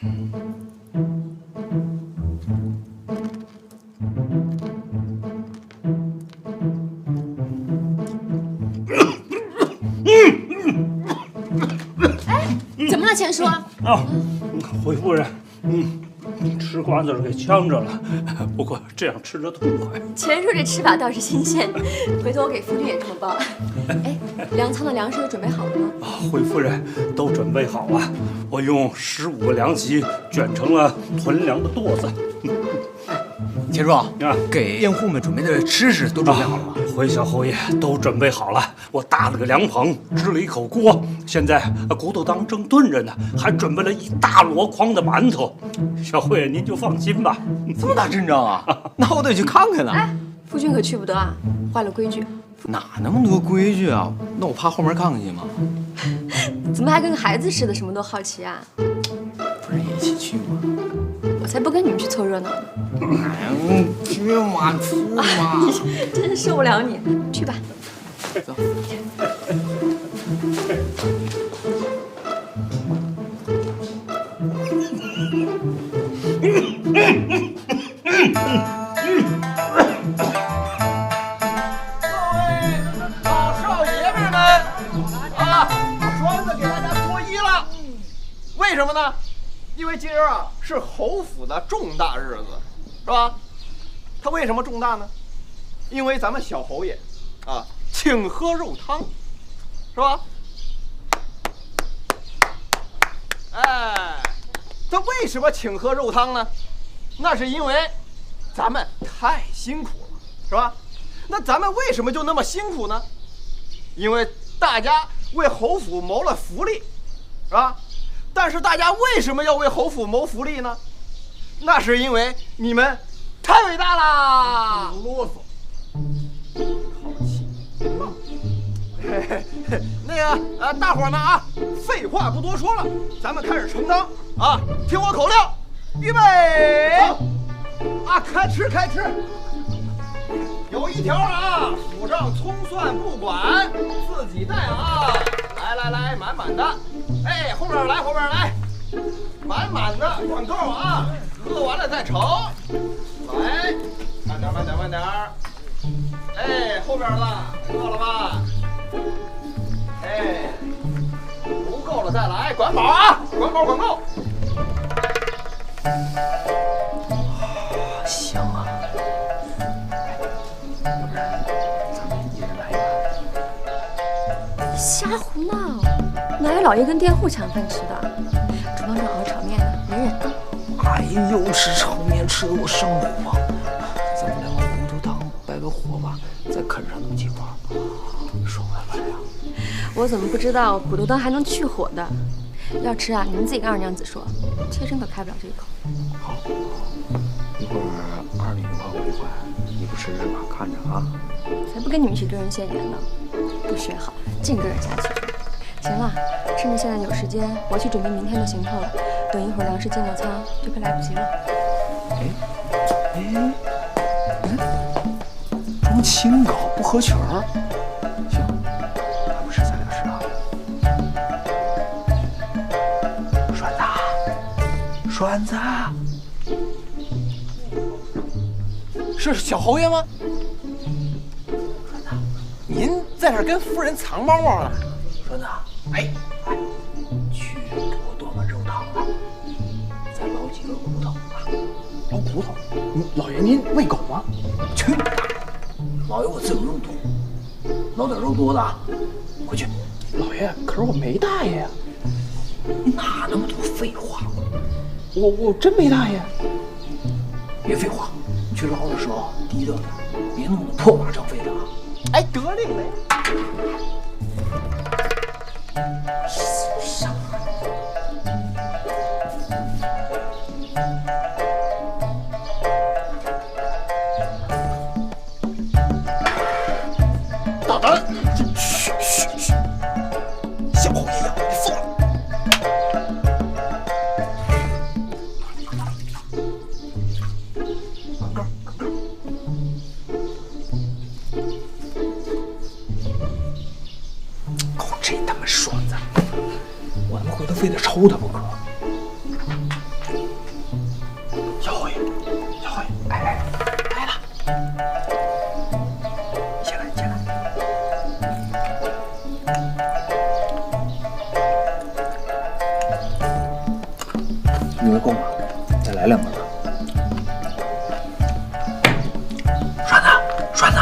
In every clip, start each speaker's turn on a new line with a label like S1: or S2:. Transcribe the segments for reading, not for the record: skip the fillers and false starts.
S1: 哎，怎么了，钱叔？
S2: 啊，回夫人，吃瓜子给呛着了，不过这样吃着痛快。
S1: 钱叔这吃法倒是新鲜，回头我给夫君也这么包。哎，粮仓的粮食都准备好了吗？
S2: 啊，回夫人都准备好了，我用15个粮席卷成了囤粮的垛子。
S3: 钱叔啊，给佃户们准备的吃食都准备好了吗？
S2: 回小侯爷都准备好了，我搭了个凉棚，支了一口锅，现在骨头汤正炖着呢，还准备了一大箩筐的馒头。小侯爷您就放心吧。
S3: 这么大阵仗啊，那我得去看看呢。
S1: 哎，夫君可去不得啊，坏了规矩。
S3: 哪那么多规矩啊？那我趴后面看看去吗？
S1: 怎么还跟个孩子似的，什么都好奇啊？
S3: 不是也一起去吗？
S1: 我才不跟你们去凑热闹呢。
S3: 哎，去嘛去嘛！
S1: 真是受不了你，去吧。
S3: 走。
S4: 为什么呢？因为今儿啊是侯府的重大日子，是吧？它为什么重大呢？因为咱们小侯爷啊请喝肉汤，是吧？哎，他为什么请喝肉汤呢？那是因为咱们太辛苦了，是吧？那咱们为什么就那么辛苦呢？因为大家为侯府谋了福利，是吧？但是大家为什么要为侯府谋福利呢？那是因为你们太伟大啦！啰嗦，好气。那个大伙儿们啊，废话不多说了，咱们开始盛汤啊！听我口令，预备，啊，开吃开吃。有一条啊，府上葱蒜不管，自己带啊！来，满满的。哎，后边来，满满的，管够啊！喝完了再盛。来，慢点。哎，后边的饿了吧？哎，不够了再来，管饱啊！管够。
S3: 香啊！要不然咱们一人来一碗。
S1: 瞎胡闹！哪有老爷跟佃户抢饭吃的？厨房正熬炒面呢，没人。
S3: 哎呦，吃炒面吃得我上火啊！咱们来碗骨头汤，摆个火吧，再啃上那么几块，爽快呀！
S1: 我怎么不知道骨头汤还能去火的？要吃啊，你们自己跟二娘子说，妾身可开不了这一口。
S3: 好，一会儿二女快我一块，你不吃是吧？看着啊！
S1: 才不跟你们一起丢人现眼呢！不学好，净跟人下去。行了，趁着现在有时间，我去准备明天的行头。等一会儿粮食进了仓，就快来不及了。
S3: 装清高不合群儿。行，还不是咱俩吃啊？栓子，是小侯爷吗？栓子，您在这儿跟夫人藏猫猫呢？栓子，哎，去给我端碗肉汤啊，再捞几个骨头啊。捞骨头？老爷您喂狗吗？去你大爷！老爷我自有肉多，捞点肉多的，快去。老爷，可是我没大爷呀。你哪那么多废话？我真没大爷。别废话，去捞的时候低调点，别弄得破马张飞的啊！哎，得令嘞。傻。大胆！嘘！小侯爷要你疯了！这他妈栓子，我他妈回头非得抽他不可。觉得够吗？再来2个吧。栓子，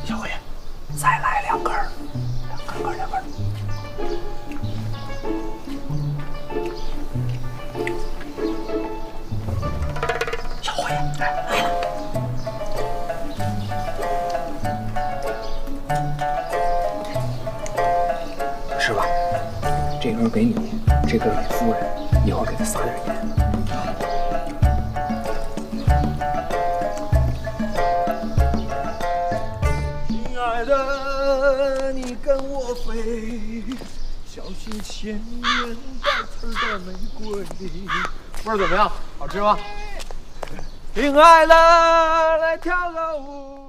S3: 小辉，再来2根儿，2根。小辉，来了。吃吧，这根给你，这根给夫人，一会儿给她撒点盐。亲爱的，你跟我飞，小心前面带刺的玫瑰。味儿怎么样？好吃吗？亲爱的，来跳个舞。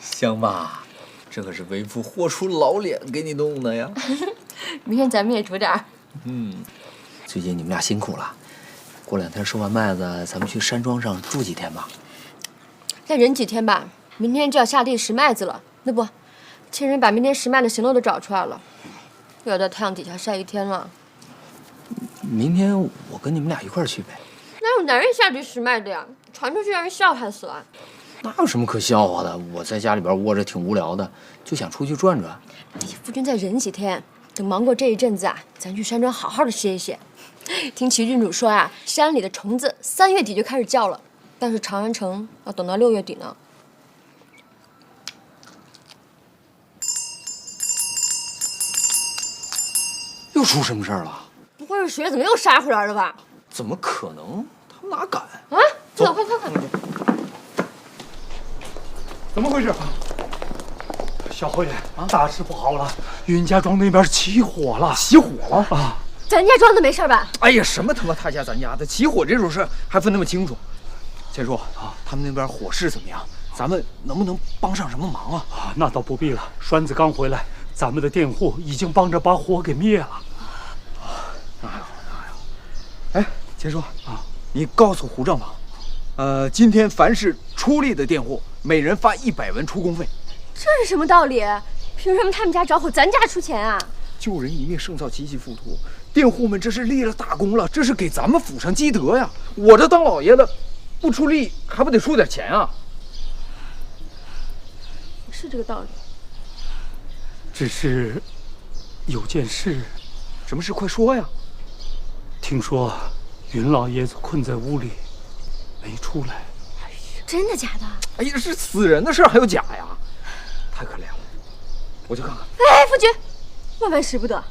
S3: 香吧？这可是为父豁出老脸给你弄的呀！
S1: 明天咱们也煮点儿。
S3: 最近你们俩辛苦了，过2天收完麦子，咱们去山庄上住几天吧。
S1: 再忍几天吧，明天就要下地拾麦子了。那不，亲人把明天拾麦的行路都找出来了，又要在太阳底下晒1天了。
S3: 明天我跟你们俩一块儿去呗。
S1: 哪有男人下地拾麦的呀？传出去让人笑话死了。
S3: 那有什么可笑话的？我在家里边窝着挺无聊的，就想出去转转。
S1: 哎呀，夫君再忍几天，等忙过这一阵子啊，咱去山庄好好的歇一歇。听齐郡主说啊，山里的虫子3月底就开始叫了，但是长安城要等到6月底呢。
S3: 又出什么事儿了？
S1: 不会是水怎么又杀回来了吧？
S3: 怎么可能？他们哪敢？
S1: 啊，走，快看看。
S2: 怎么回事？小辉，大事不好了！云家庄那边起火了！
S3: 起火了
S2: 啊！
S1: 咱家庄的没事吧？
S3: 哎呀，什么他妈他家咱家的，起火这种事还分那么清楚？钱叔啊，他们那边火势怎么样？咱们能不能帮上什么忙啊？
S2: 那倒不必了，栓子刚回来，咱们的佃户已经帮着把火给灭了。
S3: 那还好。哎，钱叔啊，你告诉胡账房，今天凡是出力的佃户，每人发100文出工费。
S1: 这是什么道理？凭什么他们家着火，咱家出钱啊？
S3: 救人一命胜造7级浮屠，佃户们这是立了大功了，这是给咱们府上积德呀！我这当老爷的，不出力还不得出点钱啊？
S1: 是这个道理。
S2: 只是有件事，
S3: 什么事？快说呀！
S2: 听说云老爷子困在屋里，没出来。
S1: 真的假的？
S3: 哎呀，是死人的事还有假呀？太可怜了，我去看看。
S1: 哎，夫君，万万使不得！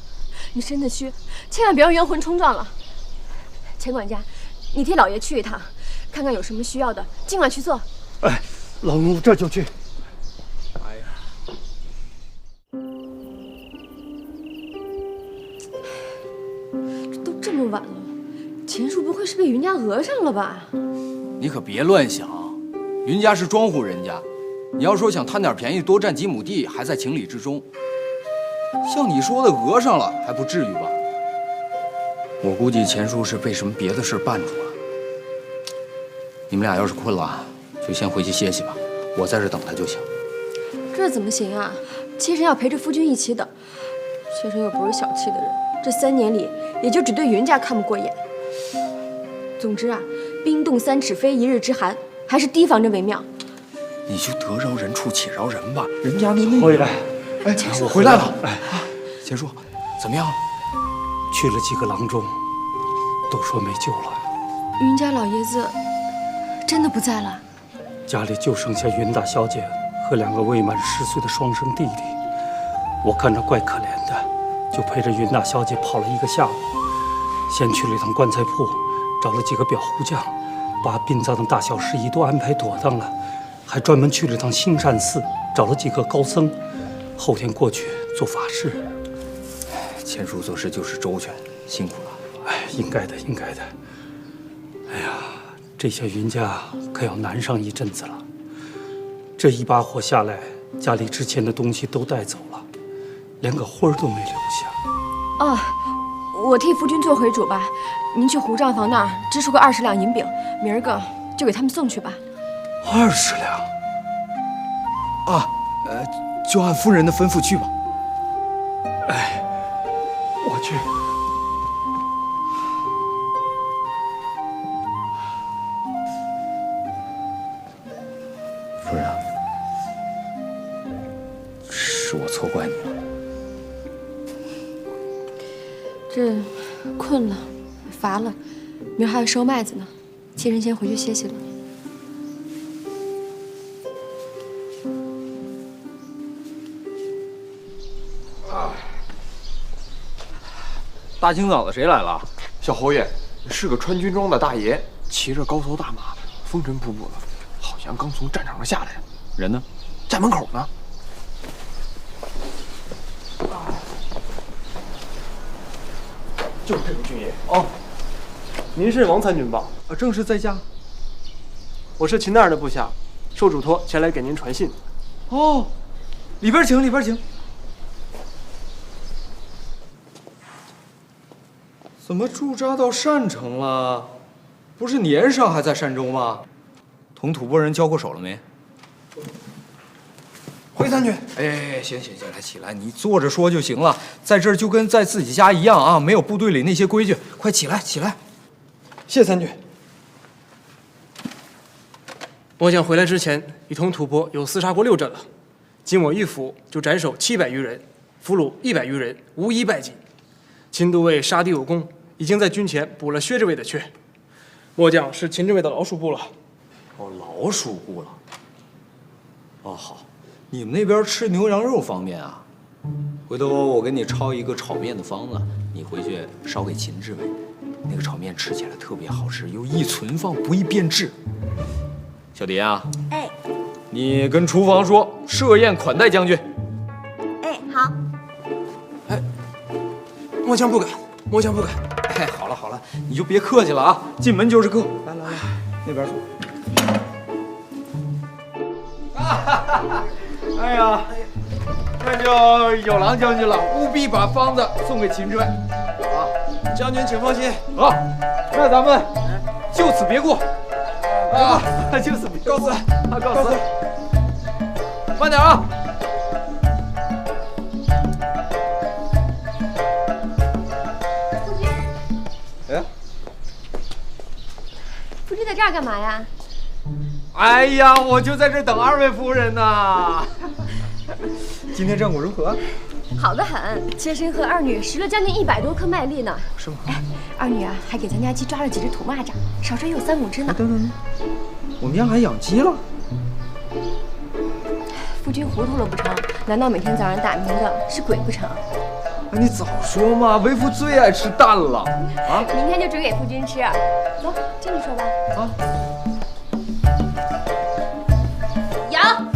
S1: 你身子虚，千万别让冤魂冲撞了。钱管家，你替老爷去一趟，看看有什么需要的，尽管去做。
S2: 哎，老奴这就去。
S3: 哎呀，
S1: 都这么晚了，钱叔不会是被云家讹上了吧？
S5: 你可别乱想，云家是庄户人家，你要说想贪点便宜多占几亩地，还在情理之中。像你说的讹上了，还不至于吧？我估计钱叔是被什么别的事绊住了。你们俩要是困了，就先回去歇息吧，我在这等他就行。
S1: 这怎么行啊？妾身要陪着夫君一起等，妾身又不是小气的人，这3年里也就只对云家看不过眼。总之啊，冰冻3尺非一日之寒，还是提防着为妙。
S5: 你就得饶人处且饶人吧，
S3: 人家那
S2: 回来，
S3: 哎，
S5: 我回来了。
S2: 哎，
S5: 钱叔，怎么样？
S2: 去了几个郎中，都说没救了。
S1: 云家老爷子真的不在了？
S2: 家里就剩下云大小姐和2个未满10岁的双生弟弟，我看着怪可怜的，就陪着云大小姐跑了1个下午，先去了一趟棺材铺，找了几个裱糊匠，把殡葬的大小事宜都安排妥当了，还专门去了趟兴善寺，找了几个高僧，后天过去做法事。
S5: 钱叔做事就是周全，辛苦了。
S2: 哎，应该的，应该的。哎呀，这下云家可要难上一阵子了。这一把火下来，家里值钱的东西都带走了，连个灰儿都没留下。
S1: 哦，我替夫君做回主吧。您去胡账房那儿支出个20两银饼，明儿个就给他们送去吧。
S2: 20两
S5: 啊，就按夫人的吩咐去吧。
S2: 哎，我去。
S5: 夫人啊，是我错怪你了。
S1: 这困了，乏了，明儿还要收麦子呢，妾身先回去歇息了。
S5: 大清早的谁来了？
S3: 小侯爷是个穿军装的大爷，骑着高头大马，风尘仆仆的，好像刚从战场上下来。
S5: 人呢？
S3: 站门口呢。就是这位军爷。
S6: 哦，您是王参军吧？
S5: 正是在家。
S6: 我是秦大人的部下，受嘱托前来给您传信。
S5: 哦，里边请，里边请。怎么驻扎到单城了？不是年上还在善州吗？同吐蕃人交过手了没？
S3: 回参军。
S5: 哎，行，来起来，你坐着说就行了。在这儿就跟在自己家一样啊，没有部队里那些规矩。快起来，起来。
S6: 谢参军。末将回来之前，已同吐蕃有厮杀过6阵了。今我一府就斩首700余人，俘虏100余人，无一败绩。秦都尉杀敌有功，已经在军前补了薛知尉的缺。末将是秦知尉的老属部了。
S5: 哦，老属部了。哦，好，你们那边吃牛羊肉方便啊？回头我给你抄一个炒面的方子，你回去烧给秦知尉。那个炒面吃起来特别好吃，又易存放，不易变质。小蝶啊，
S7: 哎，
S5: 你跟厨房说设宴款待将军。
S7: 哎，好。
S6: 末将不敢，末将不敢。
S5: 哎，好了，你就别客气了啊，进门就是客。来，那边坐。哎呀，那就有劳将军了，务必把方子送给秦知尉。啊，
S6: 将军请放心。
S5: 好，那咱们就此别过。啊，就此别过。告辞，告辞。慢点啊。
S1: 夫君在这儿干嘛呀？
S5: 哎呀，我就在这等2位夫人呢。今天战果如何？
S1: 好得很，妾身和二女拾了将近100多颗麦粒呢。
S5: 是吗？
S1: 哎，二女啊，还给咱家鸡抓了几只土蚂蚱，少说也有3、5只呢。
S5: 等，我们家还养鸡了？
S1: 夫君糊涂了不成？难道每天早上打鸣的是鬼不成？
S5: 哎，你早说嘛，为夫最爱吃蛋了。啊，
S1: 明天就煮给夫君吃。走，进去说吧。
S5: 啊。
S7: 扬。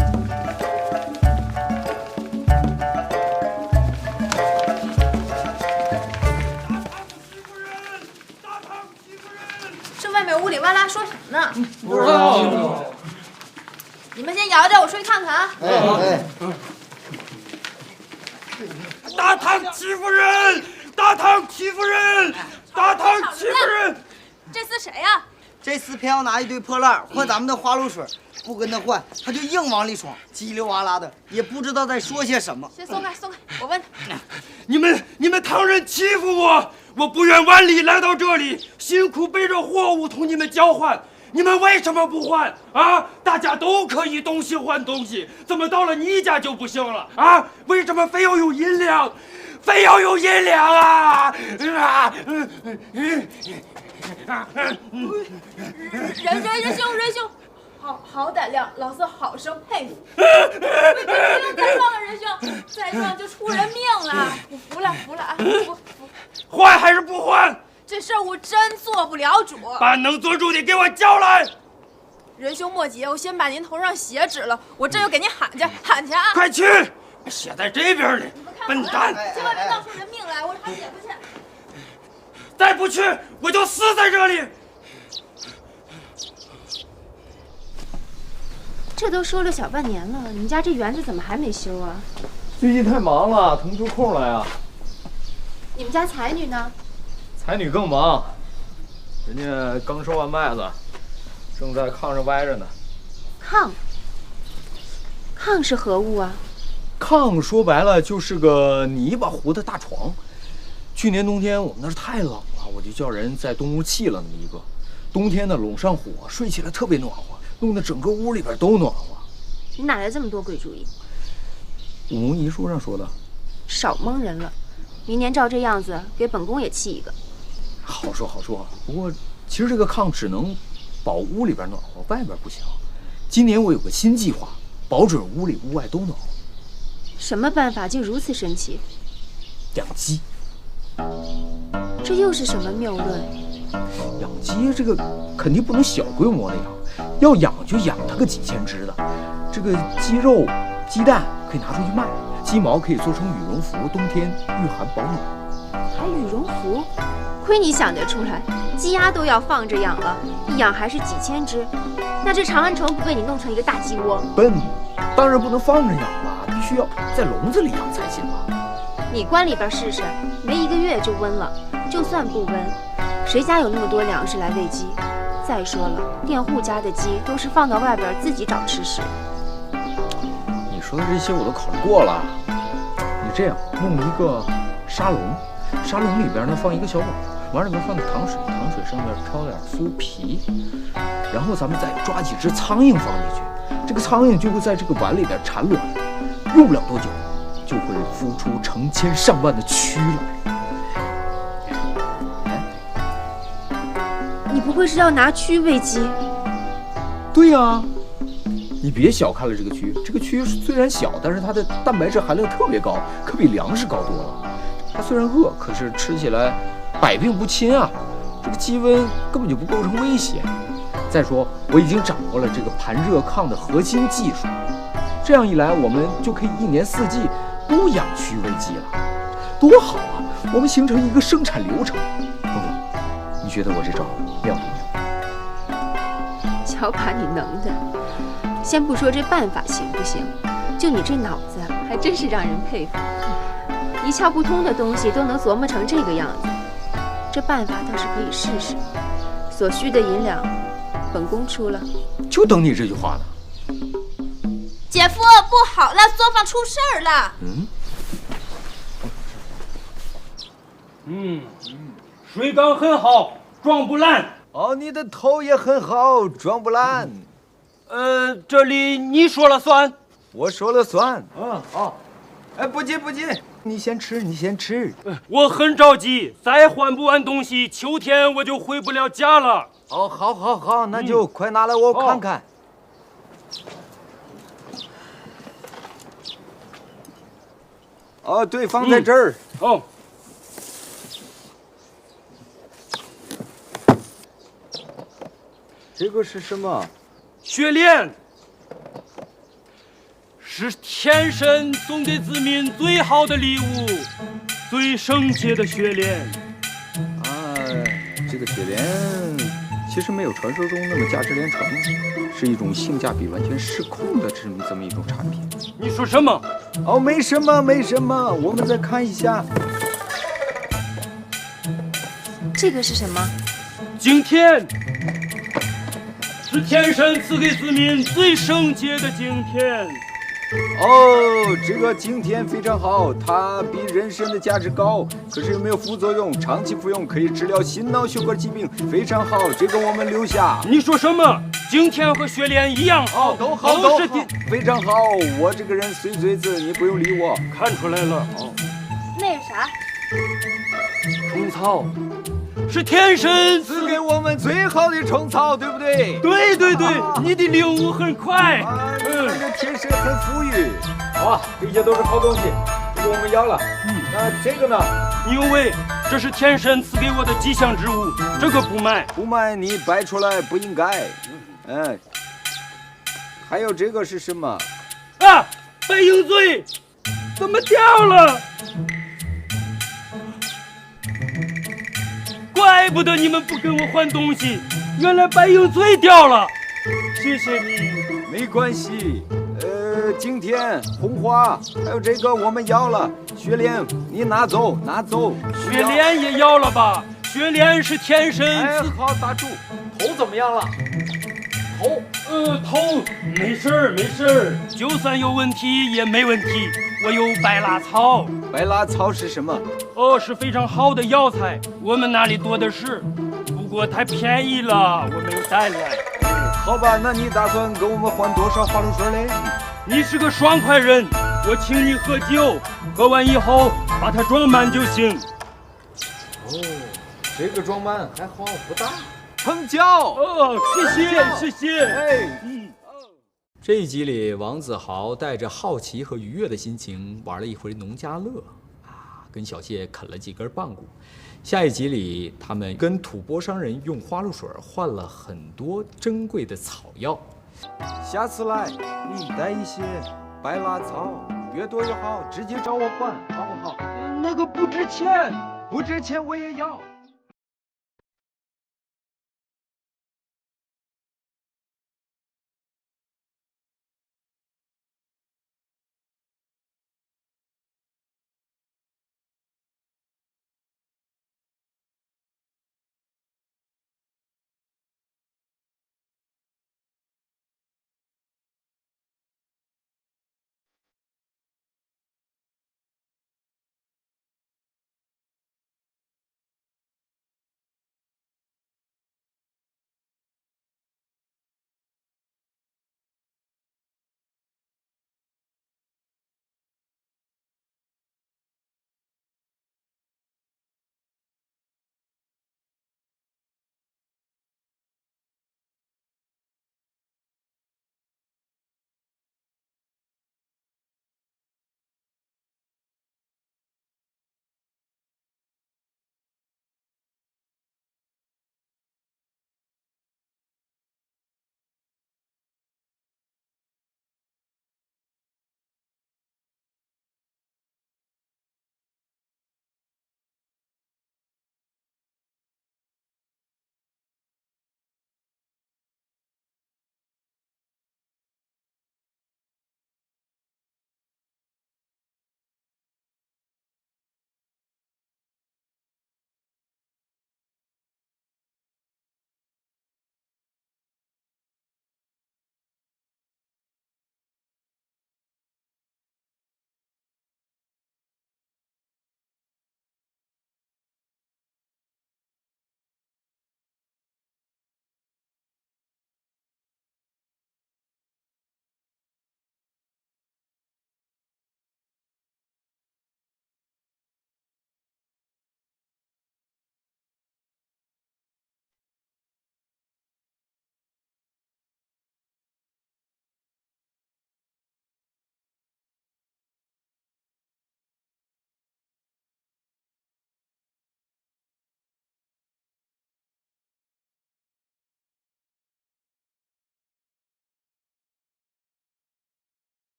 S7: 这外面呜里哇啦说什么呢？
S4: 不知道。
S7: 你们先摇着，我出去看看啊。
S4: 哎。
S2: 大唐欺负人！大唐欺负人！大唐欺负人！
S7: 这厮谁呀？
S8: 这厮偏要拿一堆破烂换咱们的花露水，不跟他换，他就硬往里闯，叽里哇啦的，也不知道在说些什么。
S7: 先松开，松开，我问他。
S2: 你们唐人欺负我，我不远万里来到这里，辛苦背着货物同你们交换。你们为什么不换啊？大家都可以东西换东西，怎么到了你家就不行了啊？为什么非要有银两？非要有银两啊！
S7: 仁兄，好胆量，老四好生佩服。不用再撞了，仁兄，再撞就出人命了。我服了啊！服。
S2: 换还是不换？
S7: 这事儿我真做不了主。
S2: 把能做主的给我叫来。
S7: 仁兄莫急，我先把您头上血止了，我这就给您喊去啊！
S2: 快去，血在这边呢，笨蛋！
S7: 千万别闹出人命来，我喊血不去。
S2: 再不去，我就死在这里。
S9: 这都说了小半年了，你们家这园子怎么还没修啊？
S5: 最近太忙了，腾不出空来啊。
S9: 你们家才女呢？
S5: 才女更忙，人家刚收完麦子，正在炕上歪着呢。
S9: 炕是何物啊？
S5: 炕说白了就是个泥巴糊的大床。去年冬天我们那儿太冷了，我就叫人在东屋砌了那么一个。冬天呢，拢上火，睡起来特别暖和，弄得整个屋里边都暖和。
S9: 你哪来这么多鬼主意？
S5: 武功遗书上说的。
S9: 少蒙人了，明年照这样子给本宫也砌一个。
S5: 好说好说，不过其实这个炕只能保屋里边暖和，外边不行。今年我有个新计划，保准屋里屋外都暖和。
S9: 什么办法竟如此神奇？
S5: 养鸡。
S9: 这又是什么谬论？
S5: 养鸡这个肯定不能小规模的养，要养就养它个几千只的。这个鸡肉、鸡蛋可以拿出去卖，鸡毛可以做成羽绒服，冬天御寒保暖。
S9: 还羽绒服？亏你想得出来，鸡鸭都要放着养了，一养还是几千只，那这长安城不被你弄成一个大鸡窝？
S5: 笨，当然不能放着养了，必须要在笼子里养才行啊。
S9: 你关里边试试，没1个月就温了，就算不温，谁家有那么多粮食来喂鸡？再说了，佃户家的鸡都是放到外边自己找吃食。
S5: 你说的这些我都考虑过了。你这样弄一个沙笼，沙笼里边呢放一个小碗，碗里面放点糖水，糖水上面飘点麸皮，然后咱们再抓几只苍蝇放进去，这个苍蝇就会在这个碗里边产卵，用不了多久就会孵出成千上万的蛆来。
S9: 你不会是要拿蛆喂鸡？
S5: 对呀，你别小看了这个蛆，这个蛆虽然小，但是它的蛋白质含量特别高，可比粮食高多了。它虽然饿，可是吃起来百病不侵啊。这个鸡瘟根本就不构成威胁。再说，我已经掌握了这个盘热炕的核心技术，这样一来，我们就可以1年4季都养蛆喂鸡了，多好啊！我们形成一个生产流程。东东，你觉得我这招妙不妙？
S9: 瞧把你能的！先不说这办法行不行，就你这脑子还真是让人佩服。一窍不通的东西都能琢磨成这个样子，这办法倒是可以试试。所需的银两，本宫出了。
S5: 就等你这句话呢。
S7: 姐夫，不好了，作坊出事儿了。
S2: 水缸很好，装不烂。
S4: 哦，你的头也很好，装不烂。
S2: 这里你说了算。
S4: 我说了算。好。哎，不急不急，你先吃，你先吃。
S2: 我很着急，再换不完东西，秋天我就回不了家了。
S4: 哦，好，那就快拿来我看看。哦，对，放在这儿。
S2: 哦。
S4: 这个是什么？
S2: 雪莲，是天神送给子民最好的礼物，最圣洁的雪莲。
S5: 这个雪莲其实没有传说中那么价值连城，是一种性价比完全失控的这么一种产品。
S2: 你说什么？
S4: 哦，没什么，我们再看一下。
S9: 这个是什么？
S2: 今天是天神赐给子民最圣洁的今天。
S4: 哦，这个景天非常好，它比人参的价值高，可是又没有副作用，长期服用可以治疗心脑血管疾病，非常好，这个我们留下。
S2: 你说什么？景天和雪莲一样好，
S4: 都好，非常好。我这个人碎嘴子，你不用理我。
S2: 看出来了。
S7: 那是啥？
S2: 虫草，是天神
S4: 赐给我们最好的虫草，对不对？
S2: 对，你的领悟很快。
S4: 这天神很富裕。好啊，这些都是好东西，这个我们要了。那这个呢？
S2: 因为这是天神赐给我的吉祥之物，这个不卖。
S4: 不卖，你摆出来不应该。还有这个是什么？
S2: 啊，白鹰嘴怎么掉了？怪不得你们不跟我换东西，原来白鹰嘴掉了。谢谢你。
S4: 没关系。景天、红花，还有这个我们要了。雪莲，你拿走。
S2: 雪莲也要了吧？雪莲是天神。
S4: 好，打住。头怎么样了？
S2: 头没事儿没事儿，就算有问题也没问题。我有白蜡草。
S5: 白蜡草是什么？
S2: 是非常好的药材，我们那里多的是，不过太便宜了，我没有带来。
S5: 好吧，那你打算跟我们换多少花露水嘞？
S2: 你是个爽快人，我请你喝酒，喝完以后把它装满就行。
S5: 这个装满还好不大。成交。
S2: 谢谢。
S5: 哎，这一集里，王子豪带着好奇和愉悦的心情玩了一回农家乐，跟小谢啃了几根棒骨。下一集里，他们跟吐蕃商人用花露水换了很多珍贵的草药。下次来，带一些白蜡草，越多越好，直接找我换，好不好？那个不值钱，不值钱我也要。